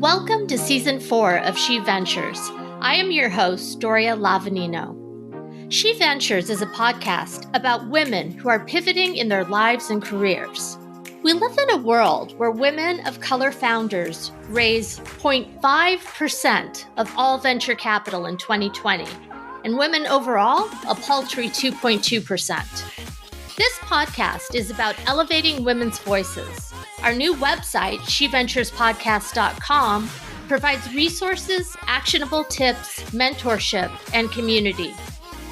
Welcome to Season 4 of She Ventures. I am your host, Doria Lavanino. She Ventures is a podcast about women who are pivoting in their lives and careers. We live in a world where women of color founders raise 0.5% of all venture capital in 2020, and women overall, a paltry 2.2%. This podcast is about elevating women's voices. Our new website, sheventurespodcast.com, provides resources, actionable tips, mentorship, and community.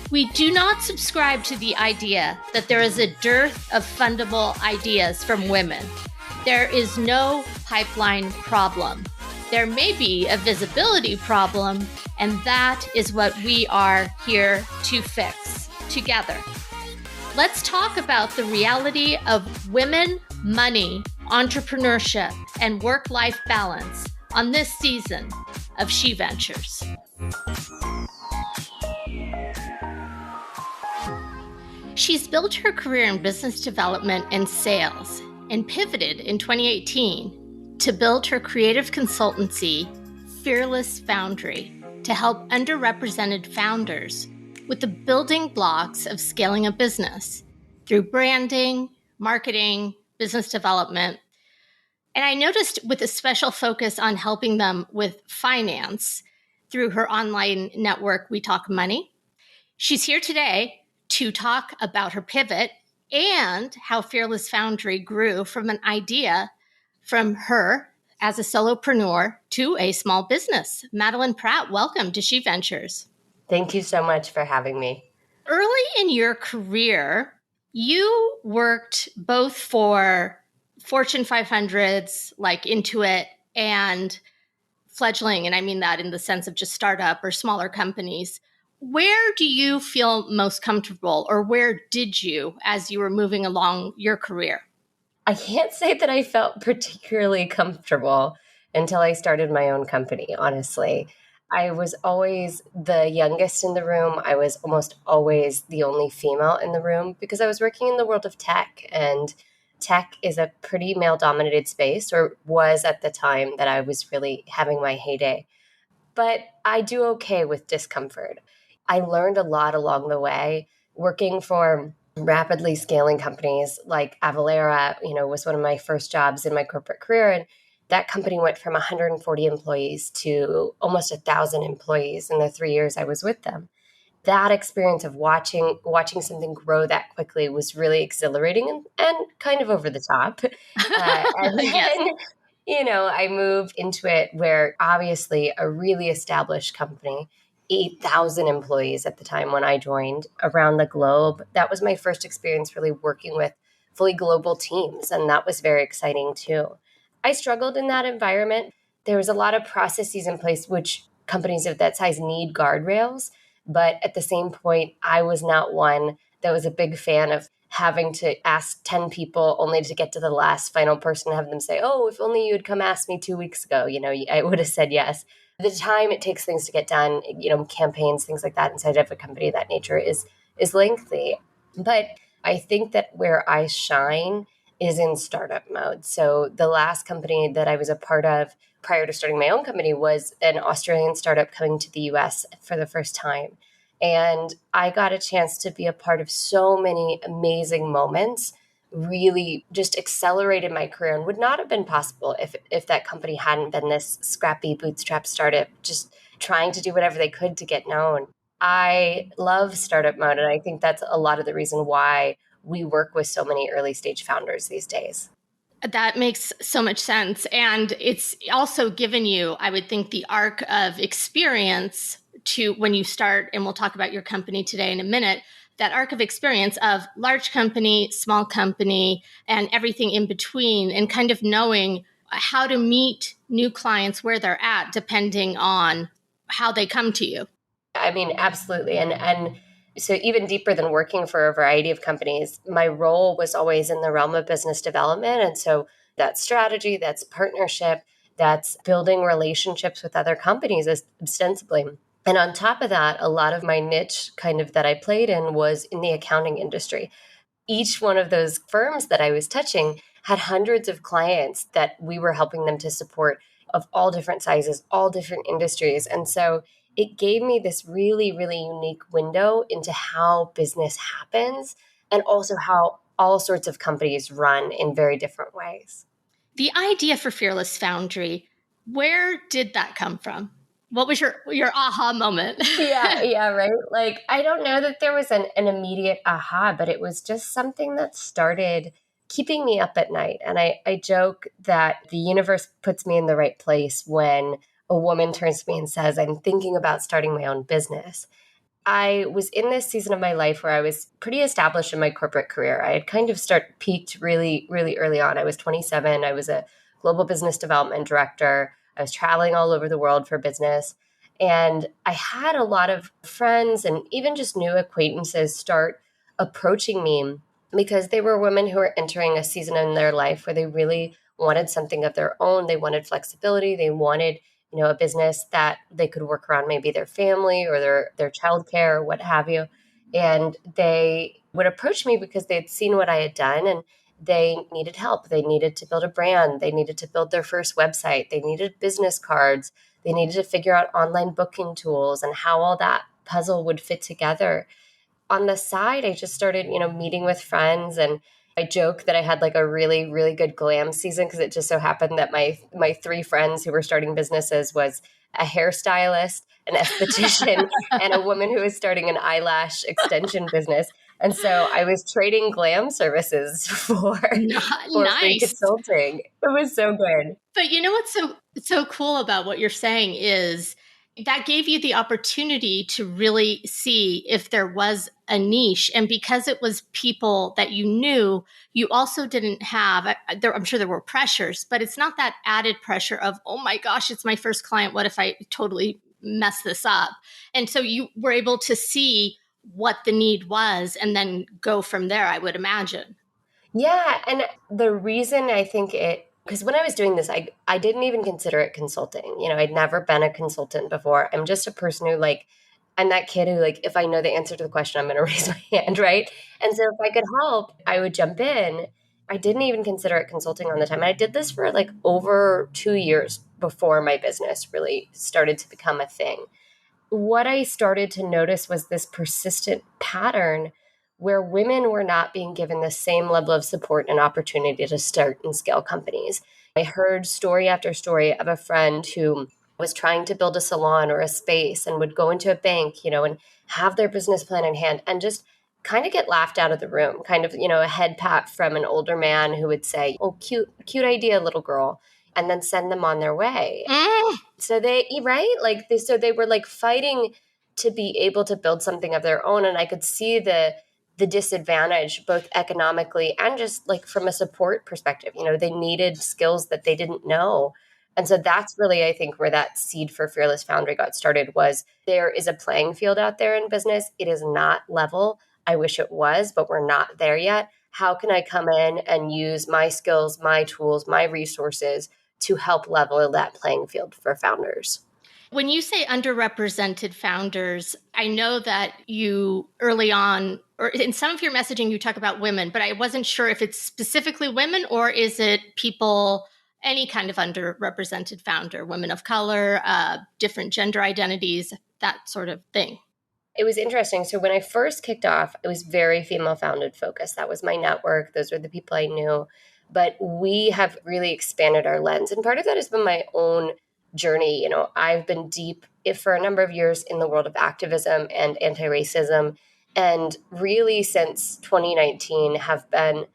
We do not subscribe to the idea that there is a dearth of fundable ideas from women. There is no pipeline problem. There may be a visibility problem, and that is what we are here to fix together. Let's talk about the reality of women, money, entrepreneurship, and work-life balance on this season of She Ventures. She's built her career in business development and sales and pivoted in 2018 to build her creative consultancy, Fearless Foundry, to help underrepresented founders with the building blocks of scaling a business through branding, marketing, business development. And I noticed with a special focus on helping them with finance through her online network, We Talk Money. She's here today to talk about her pivot and how Fearless Foundry grew from an idea from her as a solopreneur to a small business. Madeline Pratt, welcome to She Ventures. Thank you so much for having me. Early in your career, you worked both for Fortune 500s like Intuit and fledgling, and I mean that in the sense of just startup or smaller companies. Where do you feel most comfortable, or where did you as you were moving along your career? I can't say that I felt particularly comfortable until I started my own company, honestly. I was always the youngest in the room. I was almost always the only female in the room because I was working in the world of tech, and tech is a pretty male-dominated space, or was at the time that I was really having my heyday. But I do okay with discomfort. I learned a lot along the way. Working for rapidly scaling companies like Avalara, was one of my first jobs in my corporate career, and that company went from 140 employees to almost 1,000 employees in the 3 years I was with them. That experience of watching something grow that quickly was really exhilarating and kind of over the top. And then, I moved into it where obviously a really established company, 8,000 employees at the time when I joined around the globe. That was my first experience really working with fully global teams, and that was very exciting too. I struggled in that environment. There was a lot of processes in place which companies of that size need guardrails. But at the same point, I was not one that was a big fan of having to ask 10 people only to get to the last final person and have them say, oh, if only you'd come ask me 2 weeks ago, I would have said yes. The time it takes things to get done, campaigns, things like that inside of a company of that nature is lengthy. But I think that where I shine is in startup mode. So the last company that I was a part of prior to starting my own company was an Australian startup coming to the US for the first time. And I got a chance to be a part of so many amazing moments, really just accelerated my career, and would not have been possible if that company hadn't been this scrappy bootstrap startup, just trying to do whatever they could to get known. I love startup mode, and I think that's a lot of the reason why we work with so many early stage founders these days. That makes so much sense. And it's also given you, I would think, the arc of experience to when you start, and we'll talk about your company today in a minute, that arc of experience of large company, small company, and everything in between, and kind of knowing how to meet new clients where they're at, depending on how they come to you. I mean, absolutely. And so even deeper than working for a variety of companies, my role was always in the realm of business development. And so that's strategy, that's partnership, that's building relationships with other companies ostensibly. And on top of that, a lot of my niche kind of that I played in was in the accounting industry. Each one of those firms that I was touching had hundreds of clients that we were helping them to support of all different sizes, all different industries. And so it gave me this really, really unique window into how business happens and also how all sorts of companies run in very different ways. The idea for Fearless Foundry, where did that come from? What was your aha moment? Yeah, right. Like, I don't know that there was an immediate aha, but it was just something that started keeping me up at night. And I joke that the universe puts me in the right place when a woman turns to me and says, I'm thinking about starting my own business. I was in this season of my life where I was pretty established in my corporate career. I had kind of peaked really, really early on. I was 27. I was a global business development director. I was traveling all over the world for business. And I had a lot of friends and even just new acquaintances start approaching me because they were women who were entering a season in their life where they really wanted something of their own. They wanted flexibility. They wanted a business that they could work around maybe their family or their childcare or what have you. And they would approach me because they'd seen what I had done and they needed help. They needed to build a brand. They needed to build their first website. They needed business cards. They needed to figure out online booking tools and how all that puzzle would fit together. On the side, I just started, meeting with friends, and I joke that I had like a really, really good glam season because it just so happened that my three friends who were starting businesses was a hairstylist, an esthetician, and a woman who was starting an eyelash extension business. And so I was trading glam services for free Nice. consulting. It was so good. But you know what's so cool about what you're saying is that gave you the opportunity to really see if there was a niche. And because it was people that you knew, you also didn't have, I'm sure there were pressures, but it's not that added pressure of, oh my gosh, it's my first client. What if I totally mess this up? And so you were able to see what the need was and then go from there, I would imagine. Yeah. And the reason I think because when I was doing this, I didn't even consider it consulting. I'd never been a consultant before. I'm just a person who I'm that kid who if I know the answer to the question, I'm going to raise my hand, right? And so if I could help, I would jump in. I didn't even consider it consulting on the time. And I did this for over 2 years before my business really started to become a thing. What I started to notice was this persistent pattern where women were not being given the same level of support and opportunity to start and scale companies. I heard story after story of a friend who was trying to build a salon or a space and would go into a bank, and have their business plan in hand and just kind of get laughed out of the room, kind of, a head pat from an older man who would say, oh, cute idea, little girl, and then send them on their way. So so they were fighting to be able to build something of their own. And I could see the disadvantage both economically and just from a support perspective. They needed skills that they didn't know. And so that's really, I think, where that seed for Fearless Foundry got started was there is a playing field out there in business. It is not level. I wish it was, but we're not there yet. How can I come in and use my skills, my tools, my resources to help level that playing field for founders? When you say underrepresented founders, I know that you early on, or in some of your messaging, you talk about women, but I wasn't sure if it's specifically women or is it people, any kind of underrepresented founder, women of color, different gender identities, that sort of thing. It was interesting. So when I first kicked off, it was very female founded focused. That was my network. Those were the people I knew. But we have really expanded our lens. And part of that has been my own journey. I've been deep for a number of years in the world of activism and anti-racism. And really since 2019 have been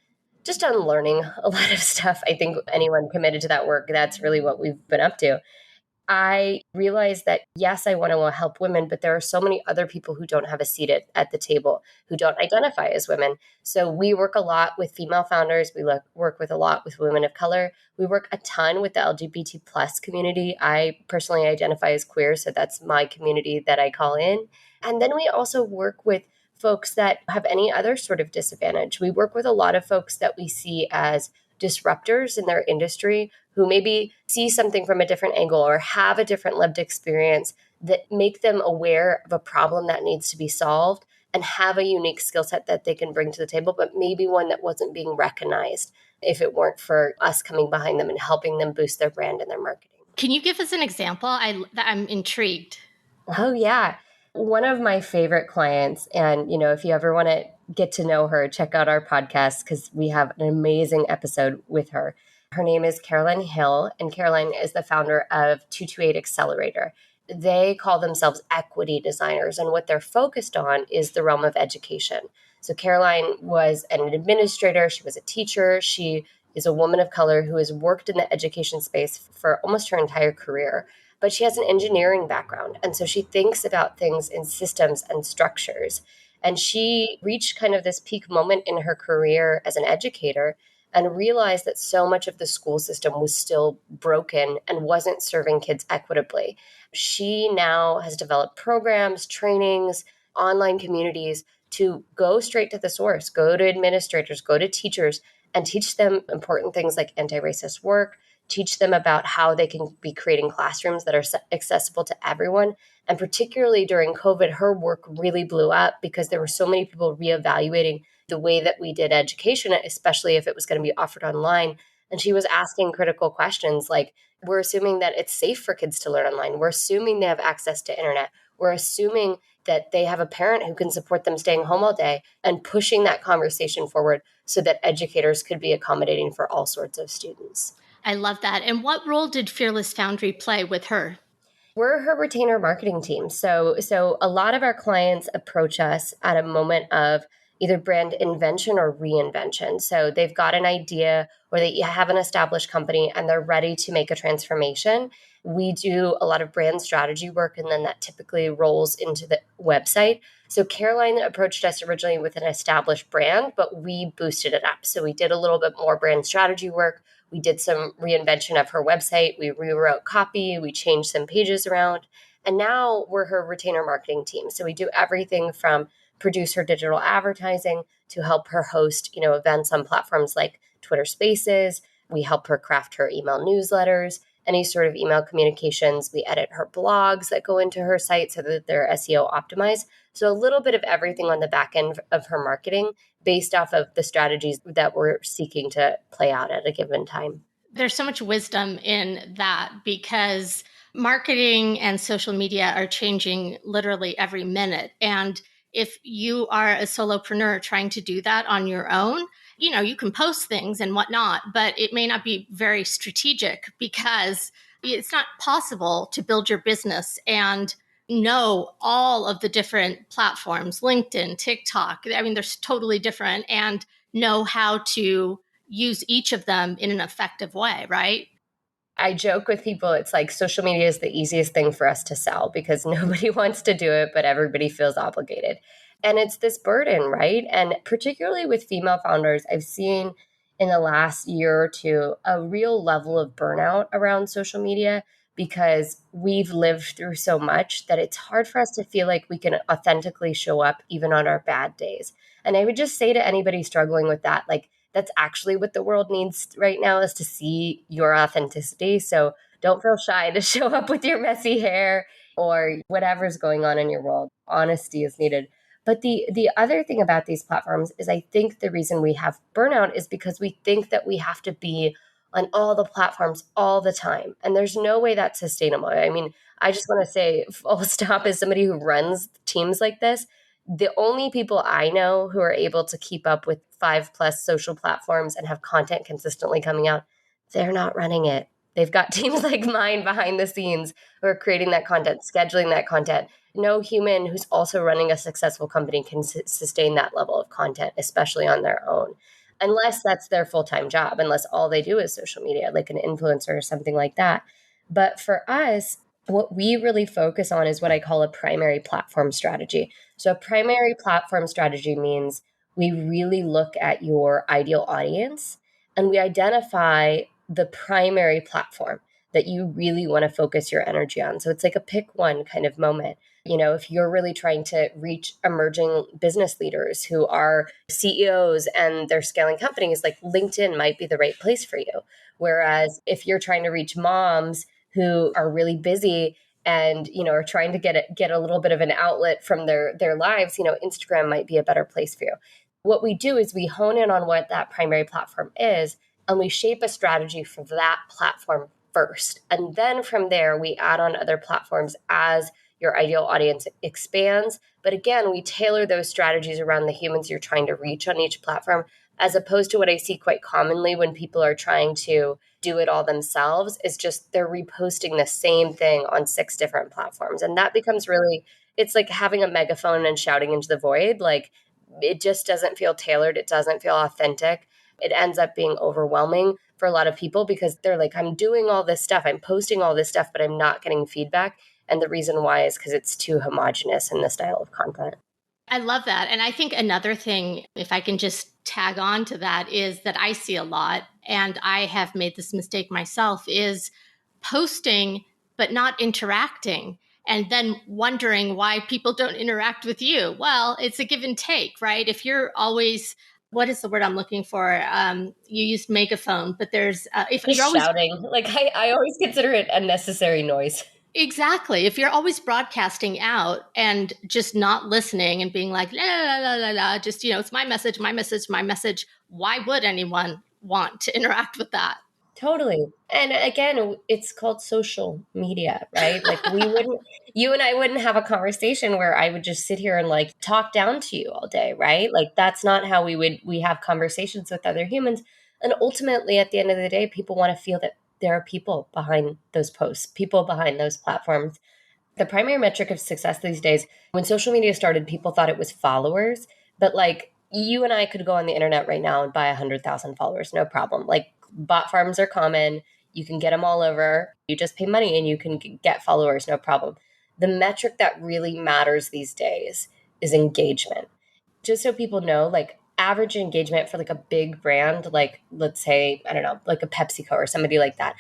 just unlearning a lot of stuff. I think anyone committed to that work, that's really what we've been up to. I realized that, yes, I want to help women, but there are so many other people who don't have a seat at the table, who don't identify as women. So we work a lot with female founders. We work with a lot with women of color. We work a ton with the LGBT plus community. I personally identify as queer, so that's my community that I call in. And then we also work with folks that have any other sort of disadvantage. We work with a lot of folks that we see as disruptors in their industry who maybe see something from a different angle or have a different lived experience that make them aware of a problem that needs to be solved and have a unique skill set that they can bring to the table, but maybe one that wasn't being recognized if it weren't for us coming behind them and helping them boost their brand and their marketing. Can you give us an example? I'm intrigued. Oh, yeah. One of my favorite clients, and, if you ever want to get to know her, check out our podcast because we have an amazing episode with her. Her name is Caroline Hill, and Caroline is the founder of 228 Accelerator. They call themselves equity designers, and what they're focused on is the realm of education. So Caroline was an administrator. She was a teacher. She is a woman of color who has worked in the education space for almost her entire career. But she has an engineering background. And so she thinks about things in systems and structures. And she reached kind of this peak moment in her career as an educator and realized that so much of the school system was still broken and wasn't serving kids equitably. She now has developed programs, trainings, online communities to go straight to the source, go to administrators, go to teachers, and teach them important things like anti-racist work, teach them about how they can be creating classrooms that are accessible to everyone. And particularly during COVID, her work really blew up because there were so many people reevaluating the way that we did education, especially if it was going to be offered online. And she was asking critical questions like, we're assuming that it's safe for kids to learn online. We're assuming they have access to internet. We're assuming that they have a parent who can support them staying home all day, and pushing that conversation forward so that educators could be accommodating for all sorts of students. I love that. And what role did Fearless Foundry play with her? We're her retainer marketing team. So a lot of our clients approach us at a moment of either brand invention or reinvention. So they've got an idea or they have an established company and they're ready to make a transformation. We do a lot of brand strategy work, and then that typically rolls into the website. So Caroline approached us originally with an established brand, but we boosted it up. So we did a little bit more brand strategy work. We did some reinvention of her website. We rewrote copy. We changed some pages around. And now we're her retainer marketing team. So we do everything from produce her digital advertising to help her host, events on platforms like Twitter Spaces. We help her craft her email newsletters, any sort of email communications. We edit her blogs that go into her site so that they're SEO optimized. So a little bit of everything on the back end of her marketing based off of the strategies that we're seeking to play out at a given time. There's so much wisdom in that because marketing and social media are changing literally every minute. And if you are a solopreneur trying to do that on your own, you can post things and whatnot, but it may not be very strategic because it's not possible to build your business and know all of the different platforms, LinkedIn, TikTok. I mean, they're totally different, and know how to use each of them in an effective way, right? I joke with people, it's like social media is the easiest thing for us to sell because nobody wants to do it, but everybody feels obligated. And it's this burden, right? And particularly with female founders, I've seen in the last year or two a real level of burnout around social media because we've lived through so much that it's hard for us to feel like we can authentically show up even on our bad days. And I would just say to anybody struggling with that, like, that's actually what the world needs right now, is to see your authenticity. So don't feel shy to show up with your messy hair or whatever's going on in your world. Honesty is needed. But the other thing about these platforms is I think the reason we have burnout is because we think that we have to be on all the platforms all the time. And there's no way that's sustainable. I mean, I just want to say, full stop, as somebody who runs teams like this, the only people I know who are able to keep up with 5+ social platforms and have content consistently coming out, they're not running it. They've got teams like mine behind the scenes who are creating that content, scheduling that content. No human who's also running a successful company can sustain that level of content, especially on their own, unless that's their full-time job, unless all they do is social media, like an influencer or something like that. But for us, what we really focus on is what I call a primary platform strategy. So a primary platform strategy means we really look at your ideal audience and we identify the primary platform that you really want to focus your energy on. So it's like a pick one kind of moment. If you're really trying to reach emerging business leaders who are CEOs and they're scaling companies, like LinkedIn might be the right place for you. Whereas if you're trying to reach moms who are really busy and, are trying to get a little bit of an outlet from their lives, Instagram might be a better place for you. What we do is we hone in on what that primary platform is, and we shape a strategy for that platform first. And then from there, we add on other platforms as your ideal audience expands. But again, we tailor those strategies around the humans you're trying to reach on each platform, as opposed to what I see quite commonly when people are trying to do it all themselves, is just they're reposting the same thing on 6 different platforms. And that becomes really, it's like having a megaphone and shouting into the void. Like, it just doesn't feel tailored. It doesn't feel authentic. It ends up being overwhelming for a lot of people because they're like, I'm doing all this stuff, I'm posting all this stuff, but I'm not getting feedback. And the reason why is because it's too homogenous in the style of content. I love that. And I think another thing, if I can just tag on to that, is that I see a lot, and I have made this mistake myself, is posting but not interacting, and then wondering why people don't interact with you. Well, it's a give and take, right? If you're always, what is the word I'm looking for? You used megaphone, but there's, if Just you're always shouting. Like, I always consider it unnecessary noise. exactly. If you're always broadcasting out and just not listening and being like, la, la, la, la, la, just, it's my message, my message, my message, why would anyone want to interact with that? Totally. And again, it's called social media, right? Like, you and I wouldn't have a conversation where I would just sit here and like talk down to you all day, right? Like, that's not how we have conversations with other humans. And ultimately, at the end of the day, people want to feel that there are people behind those posts, people behind those platforms. The primary metric of success these days, when social media started, people thought it was followers, but like, you and I could go on the internet right now and buy 100,000 followers, no problem. Like, bot farms are common. You can get them all over. You just pay money and you can get followers, no problem. The metric that really matters these days is engagement. Just so people know, like, average engagement for like a big brand, like, let's say, I don't know, like a PepsiCo or somebody like that.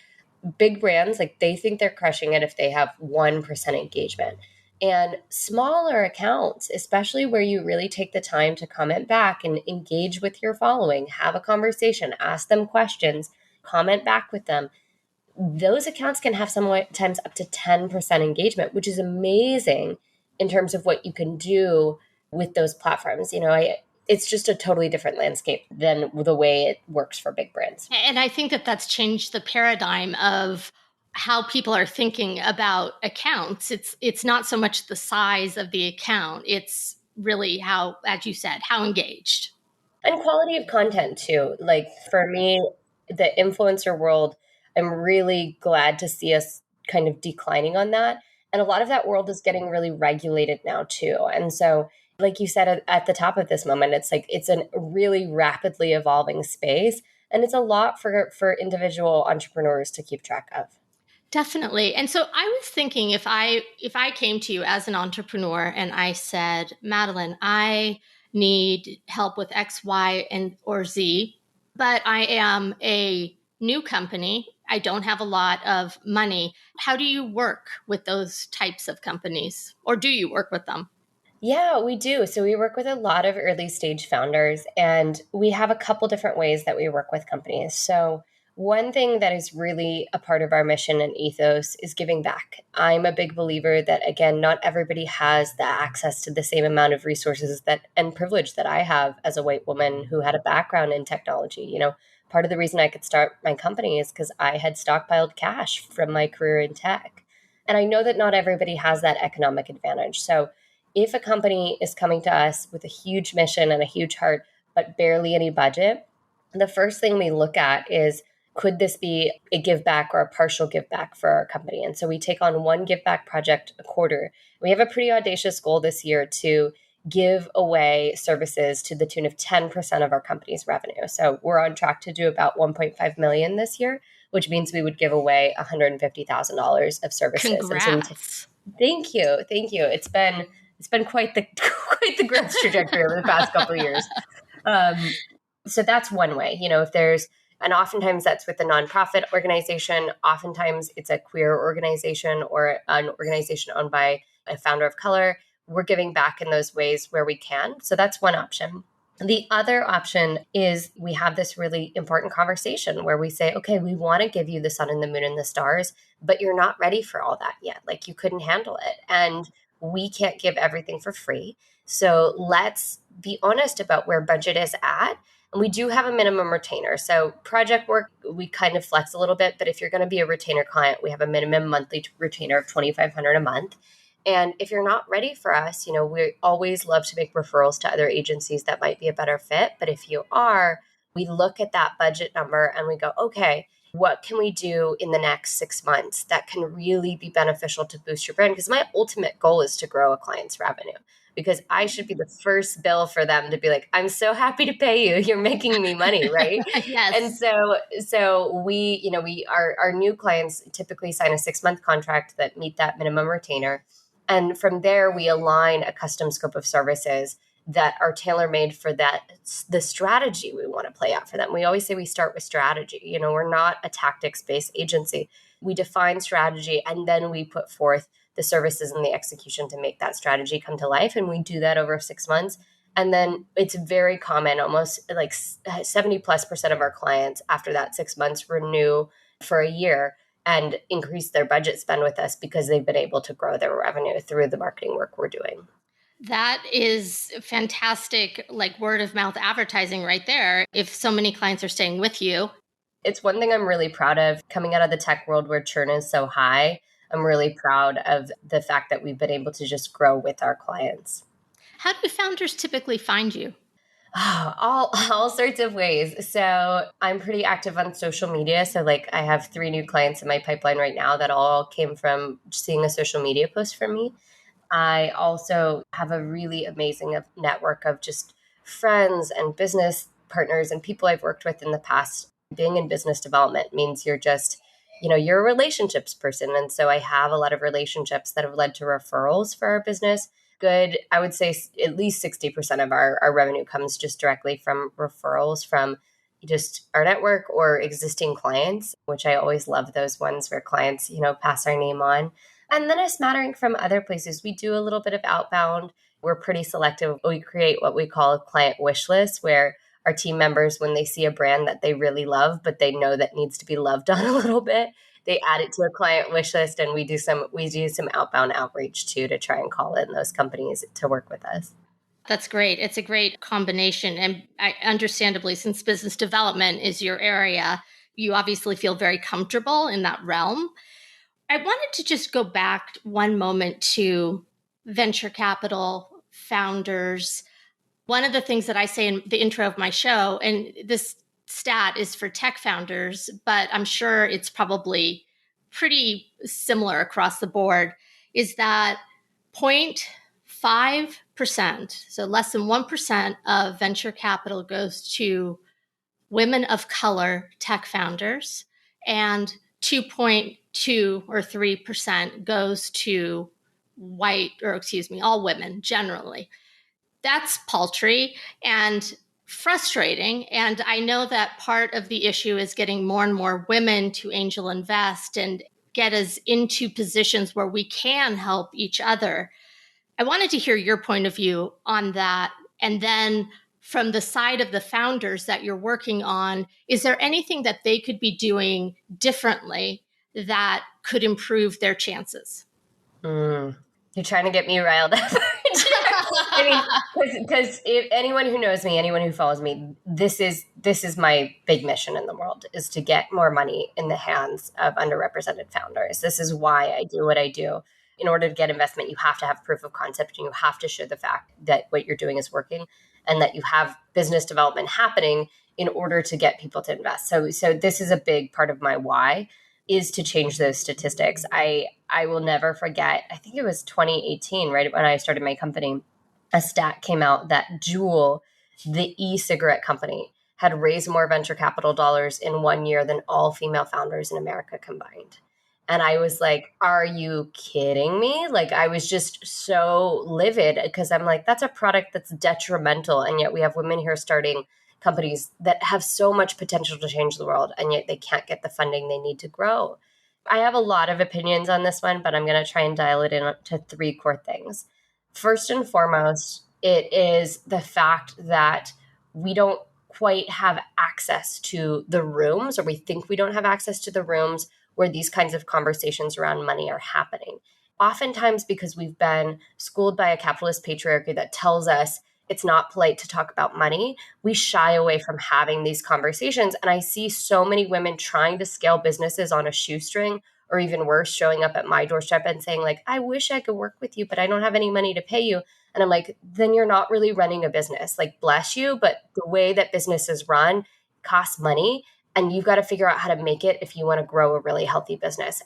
Big brands, like, they think they're crushing it if they have 1% engagement. And smaller accounts, especially where you really take the time to comment back and engage with your following, have a conversation, ask them questions, comment back with them, those accounts can have sometimes up to 10% engagement, which is amazing in terms of what you can do with those platforms. It's just a totally different landscape than the way it works for big brands. And I think that that's changed the paradigm of how people are thinking about accounts. It's not so much the size of the account. It's really how, as you said, how engaged. And quality of content too. Like, for me, the influencer world, I'm really glad to see us kind of declining on that. And a lot of that world is getting really regulated now too. And so, like you said at the top of this moment, it's like, it's a really rapidly evolving space. And it's a lot for individual entrepreneurs to keep track of. Definitely. And so I was thinking, if I came to you as an entrepreneur and I said, Madeline, I need help with X, Y, and or Z, but I am a new company. I don't have a lot of money. How do you work with those types of companies? Or do you work with them? Yeah, we do. So we work with a lot of early stage founders, and we have a couple different ways that we work with companies. So one thing that is really a part of our mission and ethos is giving back. I'm a big believer that, again, not everybody has the access to the same amount of resources that and privilege that I have as a white woman who had a background in technology. Part of the reason I could start my company is because I had stockpiled cash from my career in tech. And I know that not everybody has that economic advantage. So if a company is coming to us with a huge mission and a huge heart, but barely any budget, the first thing we look at is, could this be a give back or a partial give back for our company? And so we take on one give back project a quarter. We have a pretty audacious goal this year to give away services to the tune of 10% of our company's revenue. So we're on track to do about 1.5 million this year, which means we would give away $150,000 of services. Congrats. Thank you. Thank you. It's been quite the quite the growth trajectory over the past couple of years. So that's one way. If there's, and oftentimes that's with a nonprofit organization. Oftentimes it's a queer organization or an organization owned by a founder of color. We're giving back in those ways where we can. So that's one option. The other option is we have this really important conversation where we say, okay, we want to give you the sun and the moon and the stars, but you're not ready for all that yet. Like, you couldn't handle it. And we can't give everything for free. So let's be honest about where budget is at. And we do have a minimum retainer. So project work, we kind of flex a little bit, but if you're going to be a retainer client, we have a minimum monthly retainer of $2,500 a month. And if you're not ready for us, we always love to make referrals to other agencies that might be a better fit. But if you are, we look at that budget number and we go, okay, what can we do in the next 6 months that can really be beneficial to boost your brand? Because my ultimate goal is to grow a client's revenue, because I should be the first bill for them to be like, I'm so happy to pay you. You're making me money, right? Yes. And so our new clients typically sign a 6-month contract that meet that minimum retainer. And from there, we align a custom scope of services that are tailor-made for the strategy we want to play out for them. We always say we start with strategy. We're not a tactics-based agency. We define strategy and then we put forth the services and the execution to make that strategy come to life. And we do that over 6 months. And then it's very common, almost like 70+% of our clients after that 6 months renew for a year and increase their budget spend with us because they've been able to grow their revenue through the marketing work we're doing. That is fantastic, like word of mouth advertising right there. If so many clients are staying with you. It's one thing I'm really proud of coming out of the tech world where churn is so high. I'm really proud of the fact that we've been able to just grow with our clients. How do founders typically find you? All sorts of ways. So I'm pretty active on social media. So I have 3 new clients in my pipeline right now that all came from seeing a social media post from me. I also have a really amazing network of just friends and business partners and people I've worked with in the past. Being in business development means you're just, you're a relationships person. And so I have a lot of relationships that have led to referrals for our business. Good, I would say at least 60% of our revenue comes just directly from referrals from just our network or existing clients, which I always love those ones where clients, pass our name on. And then a smattering from other places. We do a little bit of outbound. We're pretty selective. We create what we call a client wish list, where our team members, when they see a brand that they really love, but they know that needs to be loved on a little bit, they add it to a client wish list, and we do some outbound outreach too to try and call in those companies to work with us. That's great. It's a great combination. And understandably, since business development is your area, you obviously feel very comfortable in that realm. I wanted to just go back one moment to venture capital founders. One of the things that I say in the intro of my show, and this stat is for tech founders, but I'm sure it's probably pretty similar across the board, is that 0.5%, so less than 1% of venture capital goes to women of color tech founders, and 2.2 or 3% goes to all women generally. That's paltry and frustrating. And I know that part of the issue is getting more and more women to angel invest and get us into positions where we can help each other. I wanted to hear your point of view on that. And then from the side of the founders that you're working on, is there anything that they could be doing differently that could improve their chances? You're trying to get me riled up. I mean, because anyone who knows me, anyone who follows me, this is my big mission in the world, is to get more money in the hands of underrepresented founders. This is why I do what I do. In order to get investment, you have to have proof of concept, and you have to show the fact that what you're doing is working, and that you have business development happening in order to get people to invest. So this is a big part of my why, is to change those statistics. I will never forget, I think it was 2018, right when I started my company, a stat came out that Juul, the e-cigarette company, had raised more venture capital dollars in 1 year than all female founders in America combined. And I was like, are you kidding me? I was just so livid, because I'm like, that's a product that's detrimental. And yet we have women here starting companies that have so much potential to change the world, and yet they can't get the funding they need to grow. I have a lot of opinions on this one, but I'm going to try and dial it in to 3 core things. First and foremost, it is the fact that we don't quite have access to the rooms, or we think we don't have access to the rooms where these kinds of conversations around money are happening. Oftentimes because we've been schooled by a capitalist patriarchy that tells us it's not polite to talk about money, we shy away from having these conversations. And I see so many women trying to scale businesses on a shoestring, or even worse, showing up at my doorstep and saying like, I wish I could work with you, but I don't have any money to pay you. And I'm like, then you're not really running a business. Like, bless you, but the way that businesses run costs money, and you've got to figure out how to make it if you want to grow a really healthy business.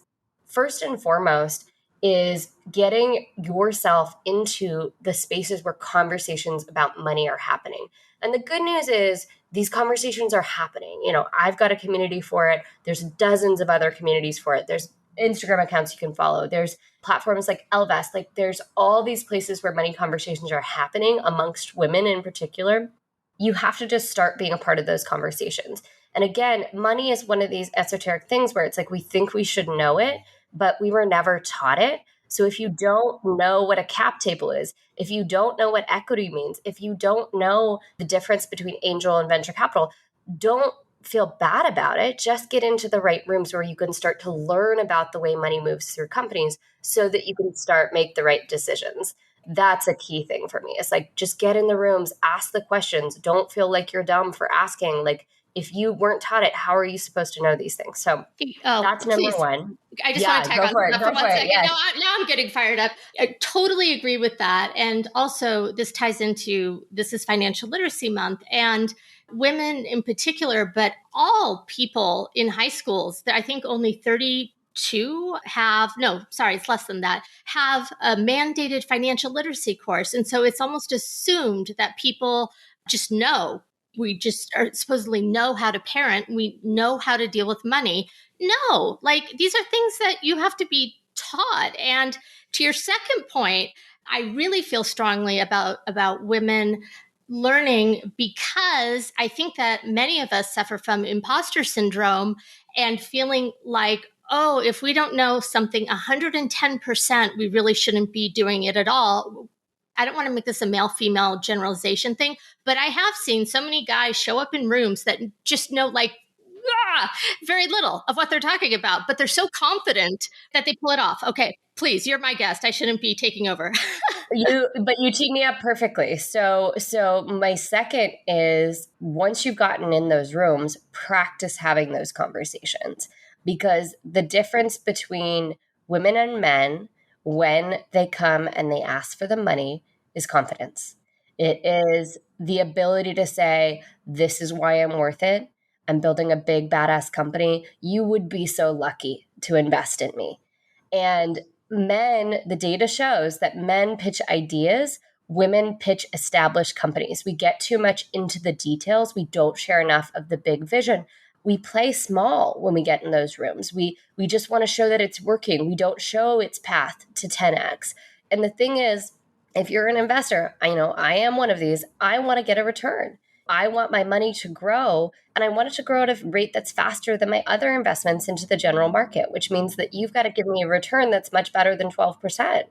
First and foremost is getting yourself into the spaces where conversations about money are happening. And the good news is these conversations are happening. You know, I've got a community for it. There's dozens of other communities for it. There's Instagram accounts you can follow. There's platforms like Elvest. Like, there's all these places where money conversations are happening amongst women in particular. You have to just start being a part of those conversations. And again, money is one of these esoteric things where it's like we think we should know it, but we were never taught it. So if you don't know what a cap table is, if you don't know what equity means, if you don't know the difference between angel and venture capital, don't feel bad about it. Just get into the right rooms where you can start to learn about the way money moves through companies so that you can make the right decisions. That's a key thing for me. It's like, just get in the rooms, ask the questions. Don't feel like you're dumb for asking. Like, if you weren't taught it, how are you supposed to know these things? So that's number one. I just want to tag on that for 1 second. Yes. Now I'm getting fired up. I totally agree with that. And also, this ties into, this is Financial Literacy Month, and women in particular, but all people in high schools, I think only 32 it's less than that, have a mandated financial literacy course. And so it's almost assumed that people just know. We just supposedly know how to parent. We know how to deal with money. No, like, these are things that you have to be taught. And to your second point, I really feel strongly about women learning, because I think that many of us suffer from imposter syndrome and feeling like, oh, if we don't know something 110%, we really shouldn't be doing it at all. I don't want to make this a male-female generalization thing, but I have seen so many guys show up in rooms that just know very little of what they're talking about, but they're so confident that they pull it off. Okay, please, you're my guest. I shouldn't be taking over. But you teed me up perfectly. So my second is, once you've gotten in those rooms, practice having those conversations, because the difference between women and men when they come and they ask for the money is confidence. It is the ability to say, this is why I'm worth it. I'm building a big, badass company. You would be so lucky to invest in me. And men, the data shows that men pitch ideas, women pitch established companies. We get too much into the details. We don't share enough of the big vision. We play small when we get in those rooms. We just want to show that it's working. We don't show its path to 10x. And the thing is, if you're an investor, I am one of these, I want to get a return. I want my money to grow, and I want it to grow at a rate that's faster than my other investments into the general market, which means that you've got to give me a return that's much better than 12%.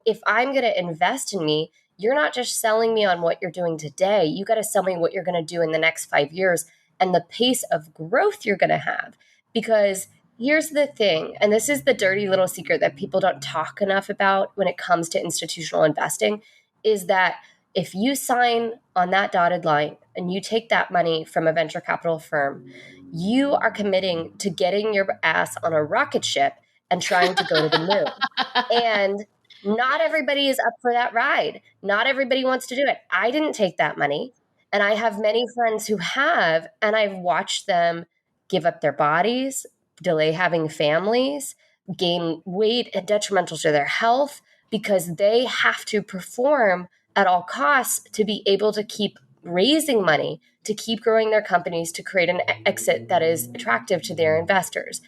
If I'm going to invest in me, you're not just selling me on what you're doing today. You got to sell me what you're going to do in the next 5 years and the pace of growth you're going to have. Because here's the thing, and this is the dirty little secret that people don't talk enough about when it comes to institutional investing, is that if you sign on that dotted line and you take that money from a venture capital firm, you are committing to getting your ass on a rocket ship and trying to go to the moon. And not everybody is up for that ride. Not everybody wants to do it. I didn't take that money. And I have many friends who have, and I've watched them give up their bodies, delay having families, gain weight and detrimental to their health, because they have to perform at all costs to be able to keep raising money, to keep growing their companies, to create an exit that is attractive to their investors.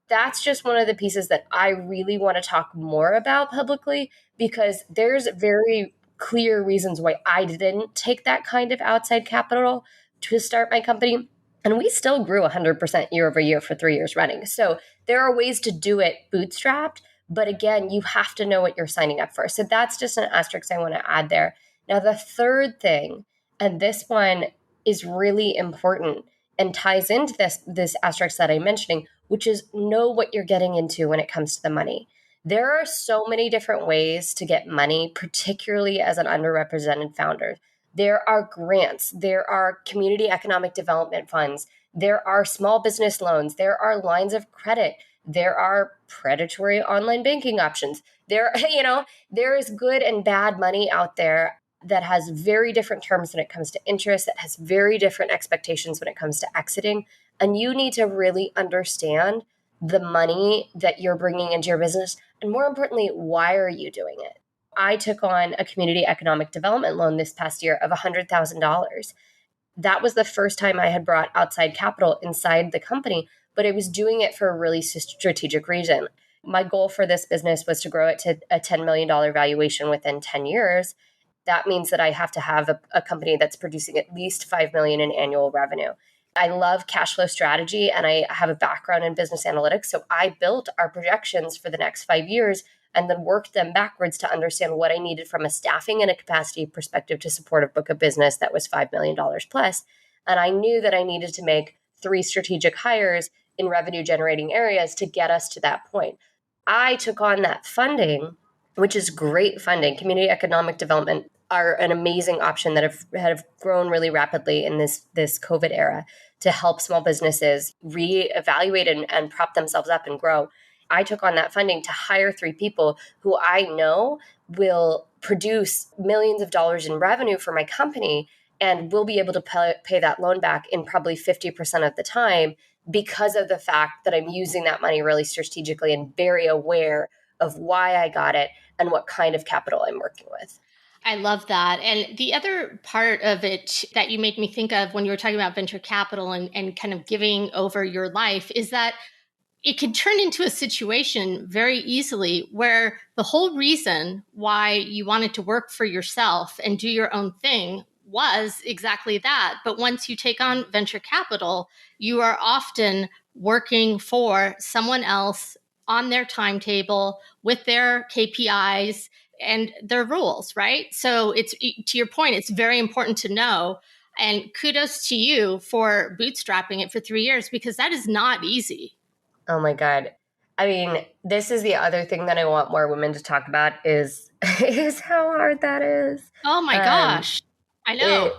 That's just one of the pieces that I really want to talk more about publicly, because there's very clear reasons why I didn't take that kind of outside capital to start my company. And we still grew 100% year over year for 3 years running. So there are ways to do it bootstrapped. But again, you have to know what you're signing up for. So that's just an asterisk I want to add there. Now, the third thing, and this one is really important and ties into this asterisk that I'm mentioning, which is know what you're getting into when it comes to the money. There are so many different ways to get money, particularly as an underrepresented founder. There are grants, there are community economic development funds, there are small business loans, there are lines of credit, there are predatory online banking options. There, there is good and bad money out there that has very different terms when it comes to interest, that has very different expectations when it comes to exiting. And you need to really understand the money that you're bringing into your business. And more importantly, why are you doing it? I took on a community economic development loan this past year of $100,000. That was the first time I had brought outside capital inside the company, but I was doing it for a really strategic reason. My goal for this business was to grow it to a $10 million valuation within 10 years. That means that I have to have a company that's producing at least $5 million in annual revenue. I love cash flow strategy and I have a background in business analytics. So I built our projections for the next 5 years and then worked them backwards to understand what I needed from a staffing and a capacity perspective to support a book of business that was $5 million plus. And I knew that I needed to make 3 strategic hires in revenue generating areas to get us to that point. I took on that funding, which is great funding. Community economic development are an amazing option that have grown really rapidly in this COVID era to help small businesses reevaluate and prop themselves up and grow. I took on that funding to hire 3 people who I know will produce millions of dollars in revenue for my company and will be able to pay that loan back in probably 50% of the time because of the fact that I'm using that money really strategically and very aware of why I got it and what kind of capital I'm working with. I love that. And the other part of it that you made me think of when you were talking about venture capital and kind of giving over your life is that it could turn into a situation very easily where the whole reason why you wanted to work for yourself and do your own thing was exactly that. But once you take on venture capital, you are often working for someone else on their timetable with their KPIs and their rules, right? So it's, to your point, it's very important to know. And kudos to you for bootstrapping it for 3 years, because that is not easy. Oh my God. I mean, this is the other thing that I want more women to talk about is how hard that is. Oh my gosh. I know.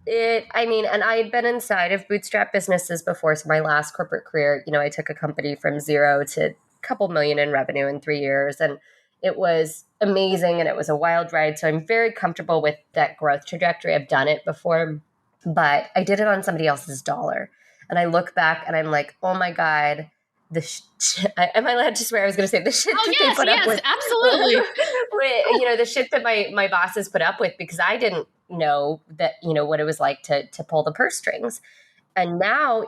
And I had been inside of bootstrap businesses before. So my last corporate career, I took a company from 0 to a couple million in revenue in 3 years. And it was amazing and it was a wild ride. So I'm very comfortable with that growth trajectory. I've done it before, but I did it on somebody else's dollar. And I look back and I'm like, oh my God, am I allowed to swear? I was going to say the shit that they put up with. Absolutely. The shit that my bosses put up with, because I didn't know that, what it was like to pull the purse strings. And now,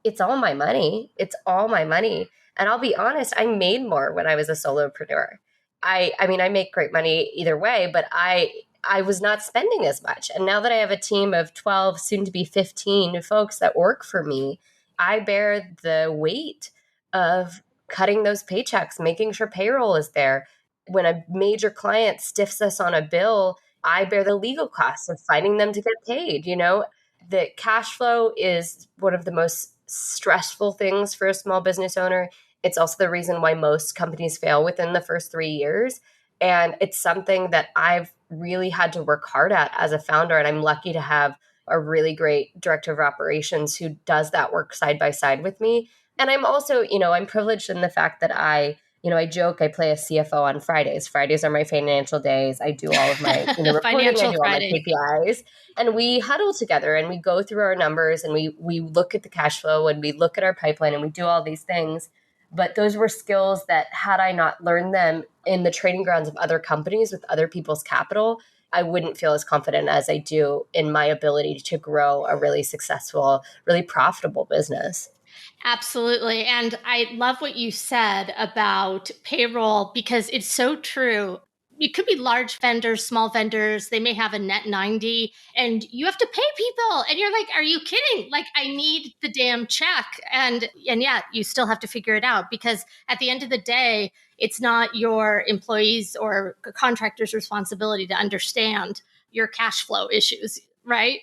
it's all my money. It's all my money. And I'll be honest, I made more when I was a solopreneur. I make great money either way, but I was not spending as much. And now that I have a team of 12, soon to be 15 folks that work for me, I bear the weight of cutting those paychecks, making sure payroll is there. When a major client stiffs us on a bill, I bear the legal costs of fighting them to get paid. The cash flow is one of the most stressful things for a small business owner. It's also the reason why most companies fail within the first 3 years. And it's something that I've really had to work hard at as a founder. And I'm lucky to have a really great director of operations who does that work side by side with me. And I'm also, I'm privileged in the fact that I joke, I play a CFO on Fridays. Fridays are my financial days. I do all of my reporting, I do all my KPIs. And we huddle together and we go through our numbers and we look at the cash flow and we look at our pipeline and we do all these things. But those were skills that had I not learned them in the training grounds of other companies with other people's capital, I wouldn't feel as confident as I do in my ability to grow a really successful, really profitable business. Absolutely. And I love what you said about payroll, because it's so true. It could be large vendors, small vendors. They may have a net 90 and you have to pay people. And you're like, are you kidding? Like, I need the damn check. And yet you still have to figure it out, because at the end of the day, it's not your employees or contractors' responsibility to understand your cash flow issues, right?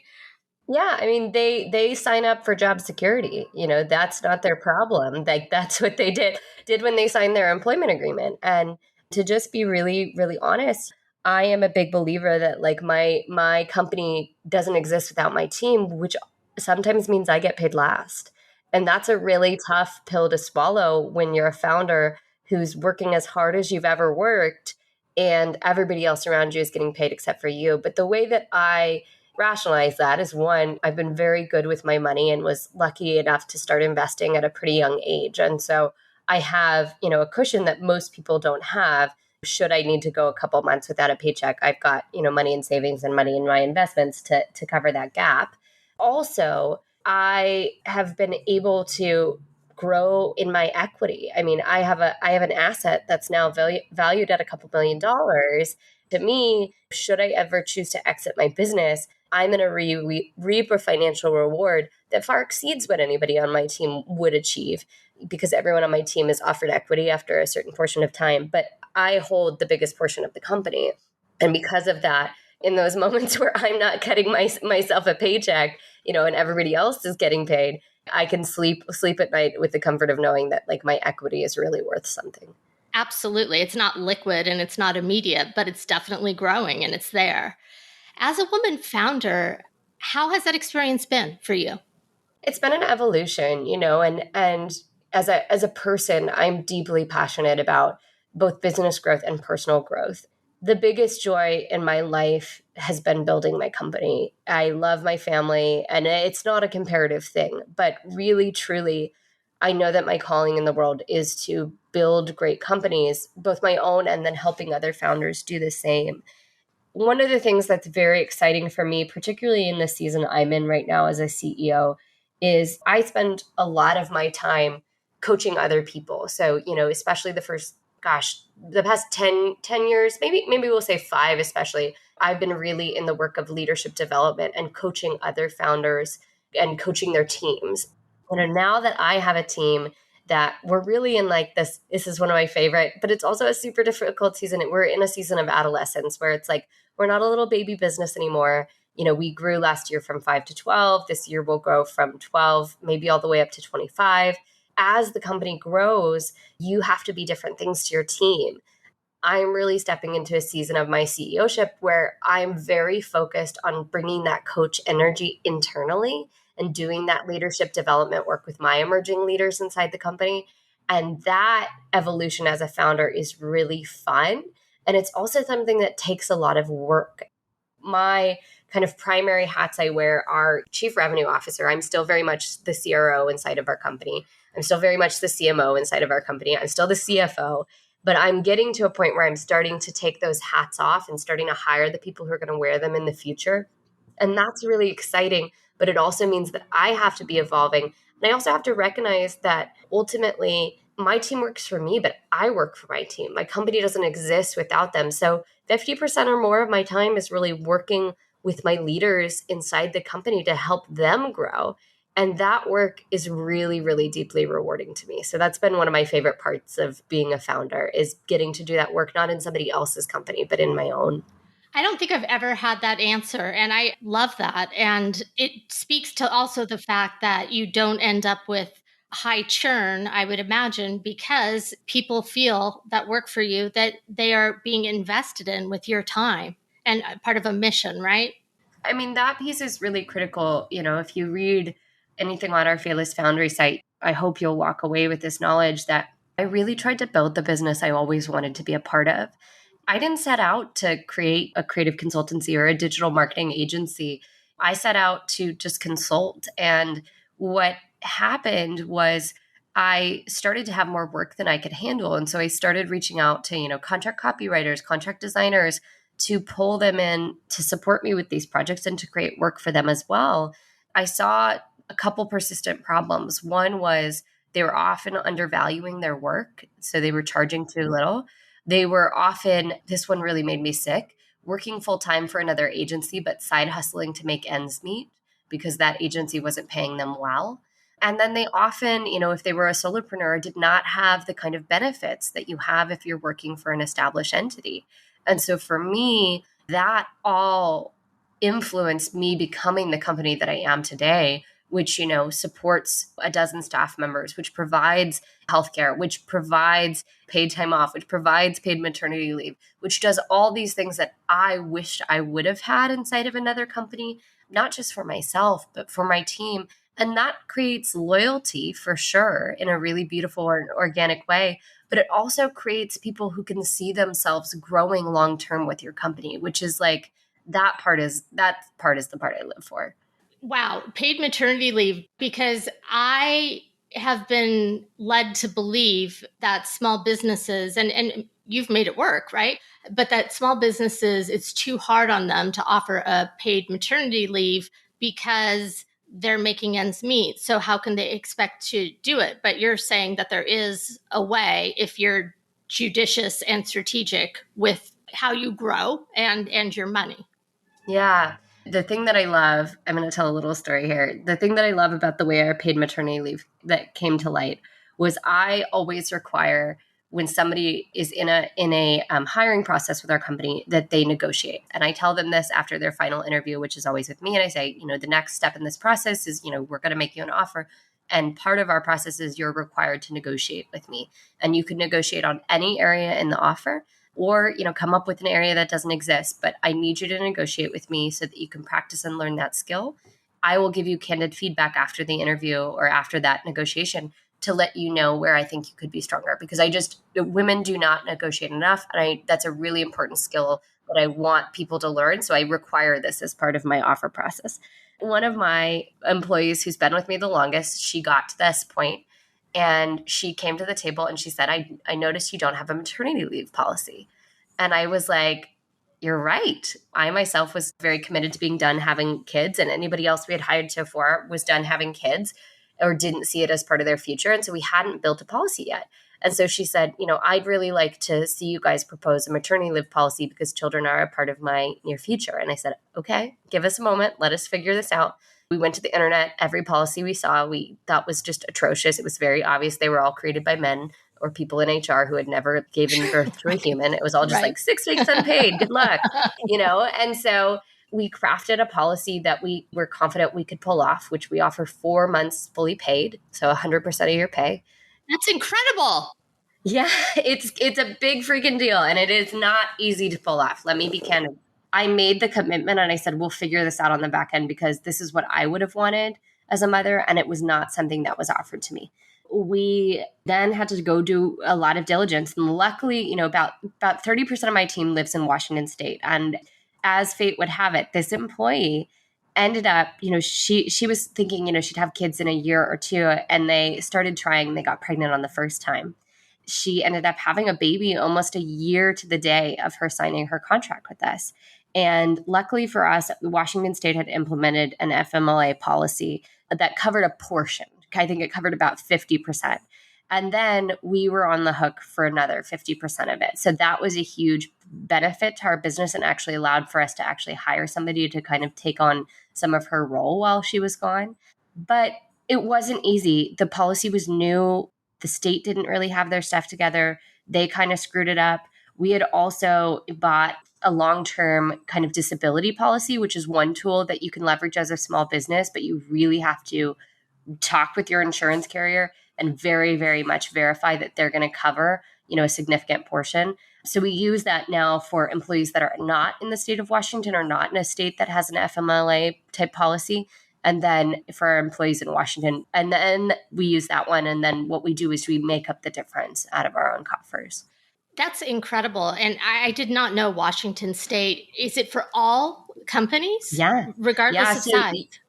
Yeah, I mean, they sign up for job security. That's not their problem. Like, that's what they did when they signed their employment agreement. And to just be really, really honest, I am a big believer that like my company doesn't exist without my team, which sometimes means I get paid last. And that's a really tough pill to swallow when you're a founder who's working as hard as you've ever worked and everybody else around you is getting paid except for you. But the way that I rationalize that is, one, I've been very good with my money and was lucky enough to start investing at a pretty young age. And so I have, a cushion that most people don't have. Should I need to go a couple months without a paycheck, I've got, money in savings and money in my investments to cover that gap. Also, I have been able to grow in my equity. I mean, I have an asset that's now valued at a couple $1,000,000. To me, should I ever choose to exit my business, I'm going to reap a financial reward that far exceeds what anybody on my team would achieve, because everyone on my team is offered equity after a certain portion of time. But I hold the biggest portion of the company. And because of that, in those moments where I'm not getting myself a paycheck, and everybody else is getting paid, I can sleep at night with the comfort of knowing that like my equity is really worth something. Absolutely. It's not liquid and it's not immediate, but it's definitely growing and it's there. As a woman founder, how has that experience been for you? It's been an evolution, and as a person, I'm deeply passionate about both business growth and personal growth. The biggest joy in my life has been building my company. I love my family, and it's not a comparative thing, but really, truly, I know that my calling in the world is to build great companies, both my own and then helping other founders do the same. One of the things that's very exciting for me, particularly in the season I'm in right now as a CEO, is I spend a lot of my time coaching other people. So, especially the past 10 years, maybe we'll say 5 especially, I've been really in the work of leadership development and coaching other founders and coaching their teams. Now that I have a team that we're really in like this is one of my favorite, but it's also a super difficult season. We're in a season of adolescence where it's like, we're not a little baby business anymore. We grew last year from 5 to 12. This year we'll grow from 12, maybe all the way up to 25. As the company grows, you have to be different things to your team. I'm really stepping into a season of my CEOship where I'm very focused on bringing that coach energy internally and doing that leadership development work with my emerging leaders inside the company. And that evolution as a founder is really fun. And it's also something that takes a lot of work. My kind of primary hats I wear are chief revenue officer. I'm still very much the CRO inside of our company. I'm still very much the CMO inside of our company. I'm still the CFO. But I'm getting to a point where I'm starting to take those hats off and starting to hire the people who are going to wear them in the future. And that's really exciting. But it also means that I have to be evolving. And I also have to recognize that ultimately my team works for me, but I work for my team. My company doesn't exist without them. So 50% or more of my time is really working with my leaders inside the company to help them grow. And that work is really, really deeply rewarding to me. So that's been one of my favorite parts of being a founder, is getting to do that work, not in somebody else's company, but in my own. I don't think I've ever had that answer, and I love that. And it speaks to also the fact that you don't end up with high churn, I would imagine, because people feel that work for you, that they are being invested in with your time and part of a mission, right? I mean, that piece is really critical. If you read anything on our Fearless Foundry site, I hope you'll walk away with this knowledge that I really tried to build the business I always wanted to be a part of. I didn't set out to create a creative consultancy or a digital marketing agency. I set out to just consult. And what happened was I started to have more work than I could handle. And so I started reaching out to, contract copywriters, contract designers, to pull them in to support me with these projects and to create work for them as well. I saw a couple persistent problems. One was they were often undervaluing their work, so they were charging too little. They were often, this one really made me sick, working full time for another agency, but side hustling to make ends meet because that agency wasn't paying them well. And then they often, if they were a solopreneur, did not have the kind of benefits that you have if you're working for an established entity. And so for me, that all influenced me becoming the company that I am today, which, supports a dozen staff members, which provides healthcare, which provides paid time off, which provides paid maternity leave, which does all these things that I wished I would have had inside of another company, not just for myself, but for my team. And that creates loyalty for sure in a really beautiful and organic way. But it also creates people who can see themselves growing long term with your company, which is like that part is the part I live for. Wow, paid maternity leave, because I have been led to believe that small businesses, and you've made it work, right? But that small businesses, it's too hard on them to offer a paid maternity leave because they're making ends meet. So how can they expect to do it? But you're saying that there is a way if you're judicious and strategic with how you grow and your money. Yeah. The thing that I love, I'm going to tell a little story here. The thing that I love about the way our paid maternity leave that came to light was I always require when somebody is in a hiring process with our company that they negotiate. And I tell them this after their final interview, which is always with me. And I say, the next step in this process is, we're going to make you an offer. And part of our process is you're required to negotiate with me. And you can negotiate on any area in the offer, or come up with an area that doesn't exist, but I need you to negotiate with me so that you can practice and learn that skill. I will give you candid feedback after the interview or after that negotiation to let you know where I think you could be stronger, because women do not negotiate enough, and that's a really important skill that I want people to learn. So I require this as part of my offer process. One of my employees who's been with me the longest, she got to this point and she came to the table and she said, I noticed you don't have a maternity leave policy. And I was like, you're right. I myself was very committed to being done having kids, and anybody else we had hired so far was done having kids or didn't see it as part of their future. And so we hadn't built a policy yet. And so she said, I'd really like to see you guys propose a maternity leave policy because children are a part of my near future. And I said, okay, give us a moment. Let us figure this out. We went to the internet. Every policy we saw, we thought was just atrocious. It was very obvious they were all created by men or people in HR who had never given birth to a human. It was all just like 6 weeks unpaid. Good luck, And so we crafted a policy that we were confident we could pull off, which we offer 4 months fully paid. So 100% of your pay. That's incredible. Yeah, it's a big freaking deal. And it is not easy to pull off. Let me be candid. I made the commitment and I said, we'll figure this out on the back end because this is what I would have wanted as a mother. And it was not something that was offered to me. We then had to go do a lot of diligence. And luckily, about 30% of my team lives in Washington State. And as fate would have it, this employee ended up, she was thinking, she'd have kids in a year or two. And they started trying, they got pregnant on the first time. She ended up having a baby almost a year to the day of her signing her contract with us. And luckily for us, Washington State had implemented an FMLA policy that covered a portion. I think it covered about 50%. And then we were on the hook for another 50% of it. So that was a huge benefit to our business and actually allowed for us to actually hire somebody to kind of take on some of her role while she was gone. But it wasn't easy. The policy was new. The state didn't really have their stuff together. They kind of screwed it up. We had also bought a long-term kind of disability policy, which is one tool that you can leverage as a small business, but you really have to talk with your insurance carrier and very, very much verify that they're going to cover, a significant portion. So we use that now for employees that are not in the state of Washington or not in a state that has an FMLA type policy. And then for our employees in Washington, and then we use that one. And then what we do is we make up the difference out of our own coffers. That's incredible. And I did not know Washington State. Is it for all companies? Yeah. Regardless of size?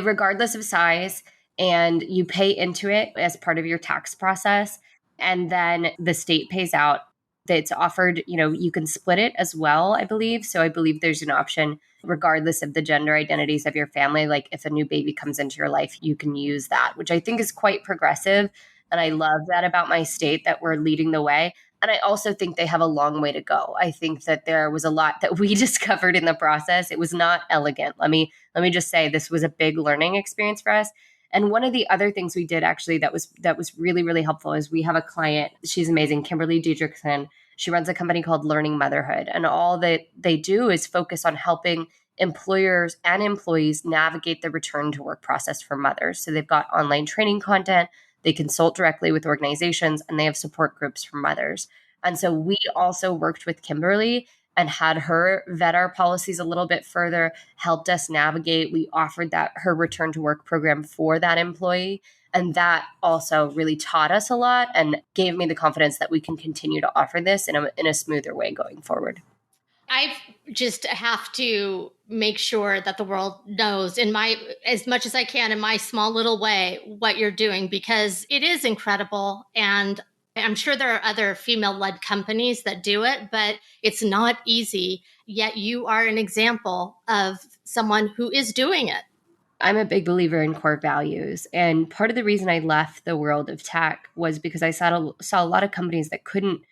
Regardless of size. And you pay into it as part of your tax process. And then the state pays out. It's offered, you can split it as well, I believe. So I believe there's an option regardless of the gender identities of your family. Like if a new baby comes into your life, you can use that, which I think is quite progressive. And I love that about my state, that we're leading the way. And I also think they have a long way to go. I think that there was a lot that we discovered in the process. It was not elegant. Let me just say this was a big learning experience for us. And one of the other things we did actually that was really, really helpful is we have a client. She's amazing, Kimberly Diedrichson. She runs a company called Learning Motherhood. And all that they do is focus on helping employers and employees navigate the return to work process for mothers. So they've got online training content, they consult directly with organizations, and they have support groups for mothers. And so we also worked with Kimberly and had her vet our policies a little bit further, helped us navigate. We offered that her return to work program for that employee. And that also really taught us a lot and gave me the confidence that we can continue to offer this in a smoother way going forward. I just have to make sure that the world knows as much as I can in my small little way, what you're doing, because it is incredible. And I'm sure there are other female-led companies that do it, but it's not easy. Yet you are an example of someone who is doing it. I'm a big believer in core values. And part of the reason I left the world of tech was because I saw a lot of companies that couldn't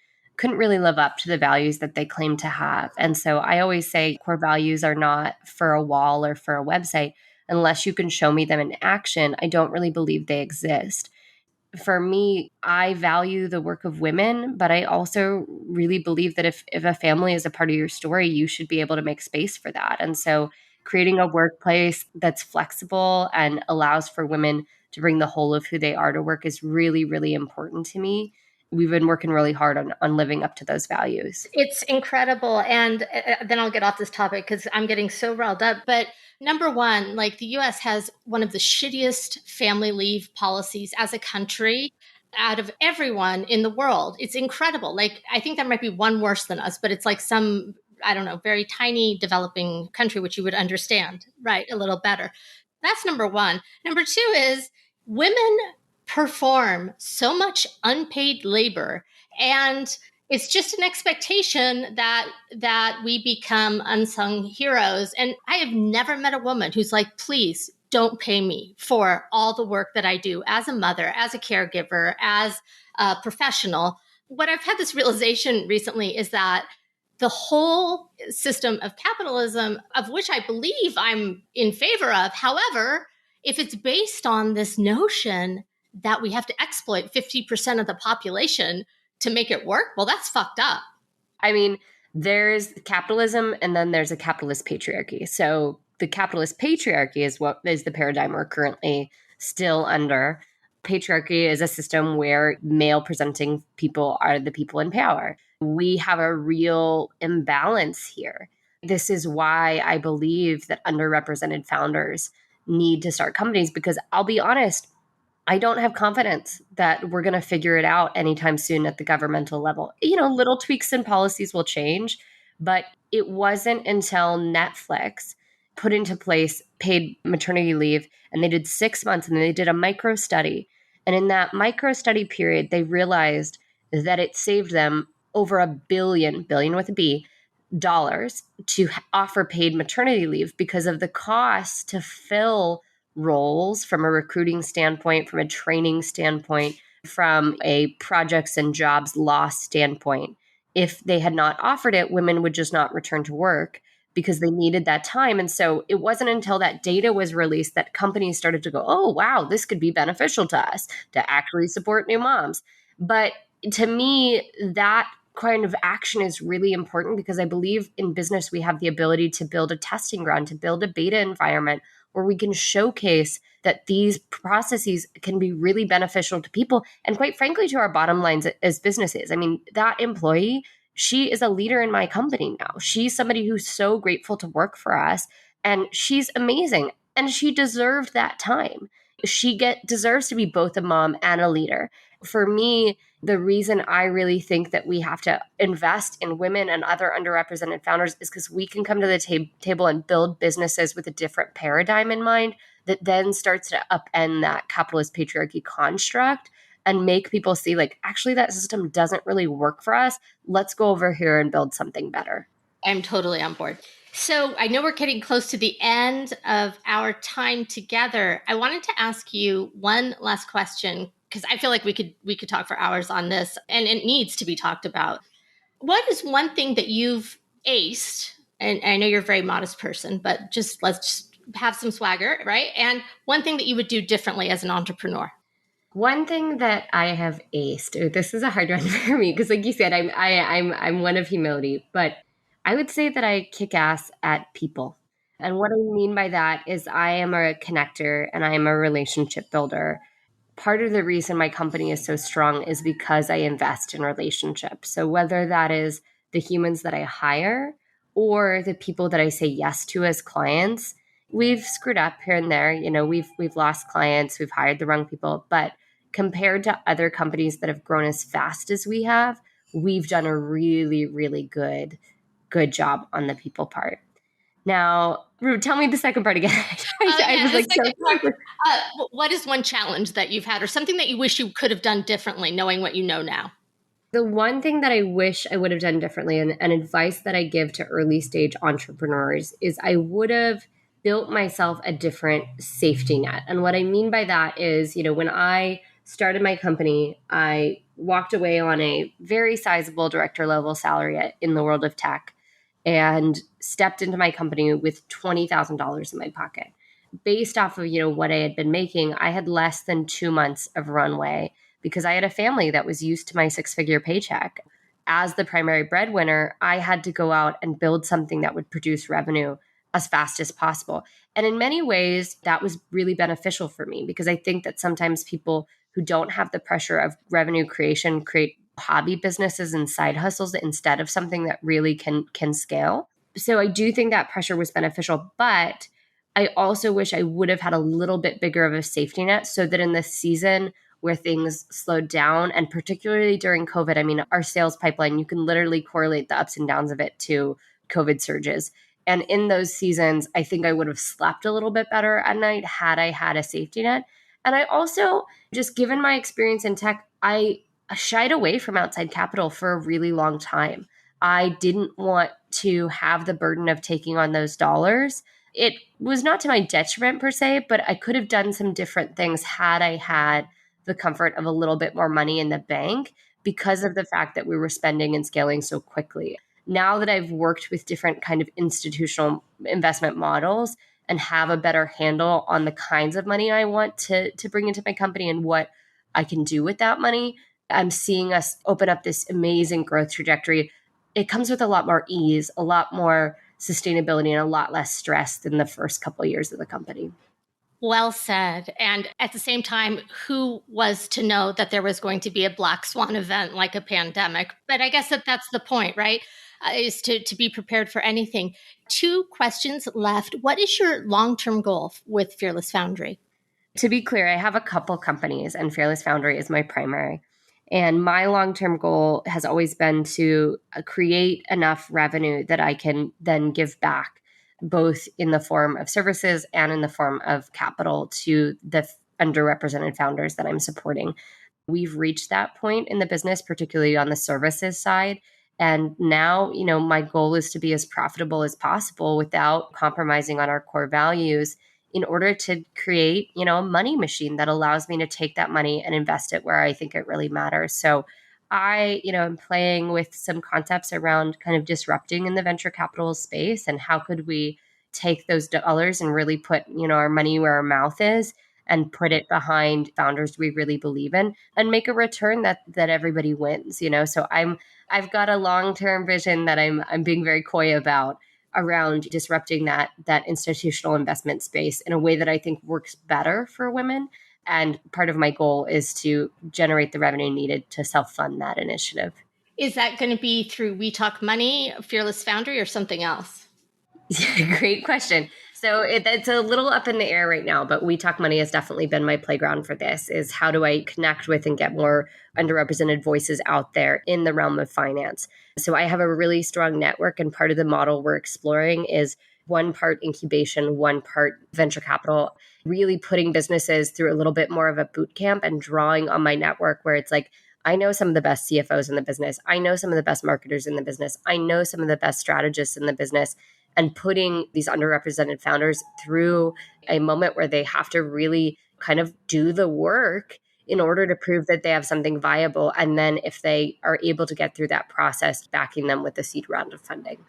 really live up to the values that they claim to have. And so I always say core values are not for a wall or for a website. Unless you can show me them in action, I don't really believe they exist. For me, I value the work of women, but I also really believe that if a family is a part of your story, you should be able to make space for that. And so creating a workplace that's flexible and allows for women to bring the whole of who they are to work is really, really important to me. We've been working really hard on living up to those values. It's incredible. And then I'll get off this topic because I'm getting so riled up. But number one, like the US has one of the shittiest family leave policies as a country out of everyone in the world. It's incredible. Like, I think there might be one worse than us, but it's like some, I don't know, very tiny developing country, which you would understand, right, a little better. That's number one. Number two is women perform so much unpaid labor, and it's just an expectation that we become unsung heroes. And I have never met a woman who's like, please don't pay me for all the work that I do as a mother, as a caregiver, as a professional. What I've had this realization recently is that the whole system of capitalism, of which I believe I'm in favor of, however, if it's based on this notion that we have to exploit 50% of the population to make it work, well, that's fucked up. I mean, there's capitalism and then there's a capitalist patriarchy. So the capitalist patriarchy is what is the paradigm we're currently still under. Patriarchy is a system where male presenting people are the people in power. We have a real imbalance here. This is why I believe that underrepresented founders need to start companies, because I'll be honest, I don't have confidence that we're going to figure it out anytime soon at the governmental level. You know, little tweaks and policies will change, but it wasn't until Netflix put into place paid maternity leave, and they did 6 months, and they did a micro study. And in that micro study period, they realized that it saved them over $1 billion with a B, dollars to offer paid maternity leave because of the cost to fill roles from a recruiting standpoint, from a training standpoint, from a projects and jobs loss standpoint. If they had not offered it, women would just not return to work because they needed that time. And so it wasn't until that data was released that companies started to go, oh, wow, this could be beneficial to us to actually support new moms. But to me, that kind of action is really important because I believe in business, we have the ability to build a testing ground, to build a beta environment where we can showcase that these processes can be really beneficial to people and, quite frankly, to our bottom lines as businesses. I mean, that employee, she is a leader in my company now. She's somebody who's so grateful to work for us, and she's amazing, and she deserved that time. She deserves to be both a mom and a leader. For me, the reason I really think that we have to invest in women and other underrepresented founders is because we can come to the table and build businesses with a different paradigm in mind that then starts to upend that capitalist patriarchy construct and make people see, like, actually, that system doesn't really work for us. Let's go over here and build something better. I'm totally on board. So I know we're getting close to the end of our time together. I wanted to ask you one last question, because I feel like we could talk for hours on this, and it needs to be talked about. What is one thing that you've aced? And I know you're a very modest person, but let's just have some swagger, right? And one thing that you would do differently as an entrepreneur. One thing that I have aced, this is a hard one for me because, like you said, I'm one of humility, but I would say that I kick ass at people. And what I mean by that is I am a connector and I am a relationship builder. Part of the reason my company is so strong is because I invest in relationships. So whether that is the humans that I hire or the people that I say yes to as clients, we've screwed up here and there. We've lost clients, we've hired the wrong people, but compared to other companies that have grown as fast as we have, we've done a really, really good job on the people part. Now, Rue, tell me the second part again. I was The like, second part, what is one challenge that you've had or something that you wish you could have done differently knowing what you know now? the one thing that I wish I would have done differently, and advice that I give to early stage entrepreneurs, is I would have built myself a different safety net. And what I mean by that is, when I started my company, I walked away on a very sizable director level salary in the world of tech and stepped into my company with $20,000 in my pocket. Based off of, what I had been making, I had less than 2 months of runway because I had a family that was used to my 6-figure paycheck. As the primary breadwinner, I had to go out and build something that would produce revenue as fast as possible. And in many ways, that was really beneficial for me because I think that sometimes people who don't have the pressure of revenue creation create hobby businesses and side hustles instead of something that really can scale. So I do think that pressure was beneficial, but I also wish I would have had a little bit bigger of a safety net so that in the season where things slowed down, and particularly during COVID, I mean, our sales pipeline, you can literally correlate the ups and downs of it to COVID surges. And in those seasons, I think I would have slept a little bit better at night had I had a safety net. And I also, just given my experience in tech, I shied away from outside capital for a really long time. I didn't want to have the burden of taking on those dollars. It was not to my detriment per se, but I could have done some different things had I had the comfort of a little bit more money in the bank because of the fact that we were spending and scaling so quickly. Now that I've worked with different kind of institutional investment models and have a better handle on the kinds of money I want to bring into my company and what I can do with that money, I'm seeing us open up this amazing growth trajectory. It comes with a lot more ease, a lot more sustainability, and a lot less stress than the first couple of years of the company. Well said. And at the same time, who was to know that there was going to be a black swan event like a pandemic? But I guess that's the point, right? Is to be prepared for anything. 2 questions left. What is your long-term goal with Fearless Foundry? To be clear, I have a couple companies and Fearless Foundry is my primary. And my long-term goal has always been to create enough revenue that I can then give back, both in the form of services and in the form of capital to the underrepresented founders that I'm supporting. We've reached that point in the business, particularly on the services side. And now, my goal is to be as profitable as possible without compromising on our core values in order to create, a money machine that allows me to take that money and invest it where I think it really matters. So I, am playing with some concepts around kind of disrupting in the venture capital space and how could we take those dollars and really put, our money where our mouth is and put it behind founders we really believe in and make a return that everybody wins, So I've got a long-term vision that I'm being very coy about around disrupting that institutional investment space in a way that I think works better for women. And part of my goal is to generate the revenue needed to self-fund that initiative. Is that going to be through We Talk Money, Fearless Foundry, or something else? Great question. So it's a little up in the air right now, but We Talk Money has definitely been my playground for this, is how do I connect with and get more underrepresented voices out there in the realm of finance. So I have a really strong network, and part of the model we're exploring is 1 part incubation, 1 part venture capital, really putting businesses through a little bit more of a boot camp and drawing on my network where it's like, I know some of the best CFOs in the business. I know some of the best marketers in the business. I know some of the best strategists in the business, and putting these underrepresented founders through a moment where they have to really kind of do the work in order to prove that they have something viable. And then if they are able to get through that process, backing them with a seed round of funding.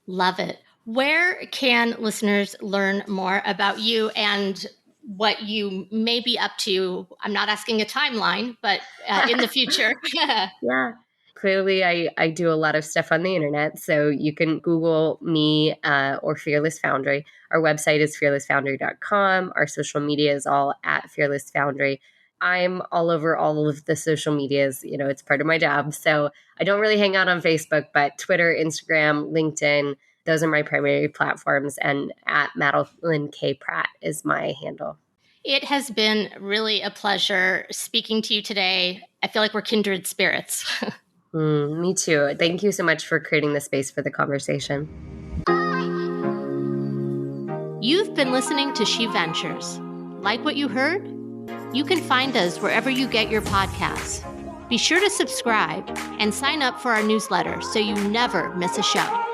Love it. Where can listeners learn more about you and what you may be up to? I'm not asking a timeline, but in the future. Yeah. clearly I do a lot of stuff on the internet. So you can Google me or Fearless Foundry. Our website is fearlessfoundry.com. Our social media is all at Fearless Foundry. I'm all over all of the social medias. It's part of my job. So I don't really hang out on Facebook, but Twitter, Instagram, LinkedIn, those are my primary platforms. And at Madeline K. Pratt is my handle. It has been really a pleasure speaking to you today. I feel like we're kindred spirits. Me too. Thank you so much for creating the space for the conversation. You've been listening to She Ventures. Like what you heard? You can find us wherever you get your podcasts. Be sure to subscribe and sign up for our newsletter so you never miss a show.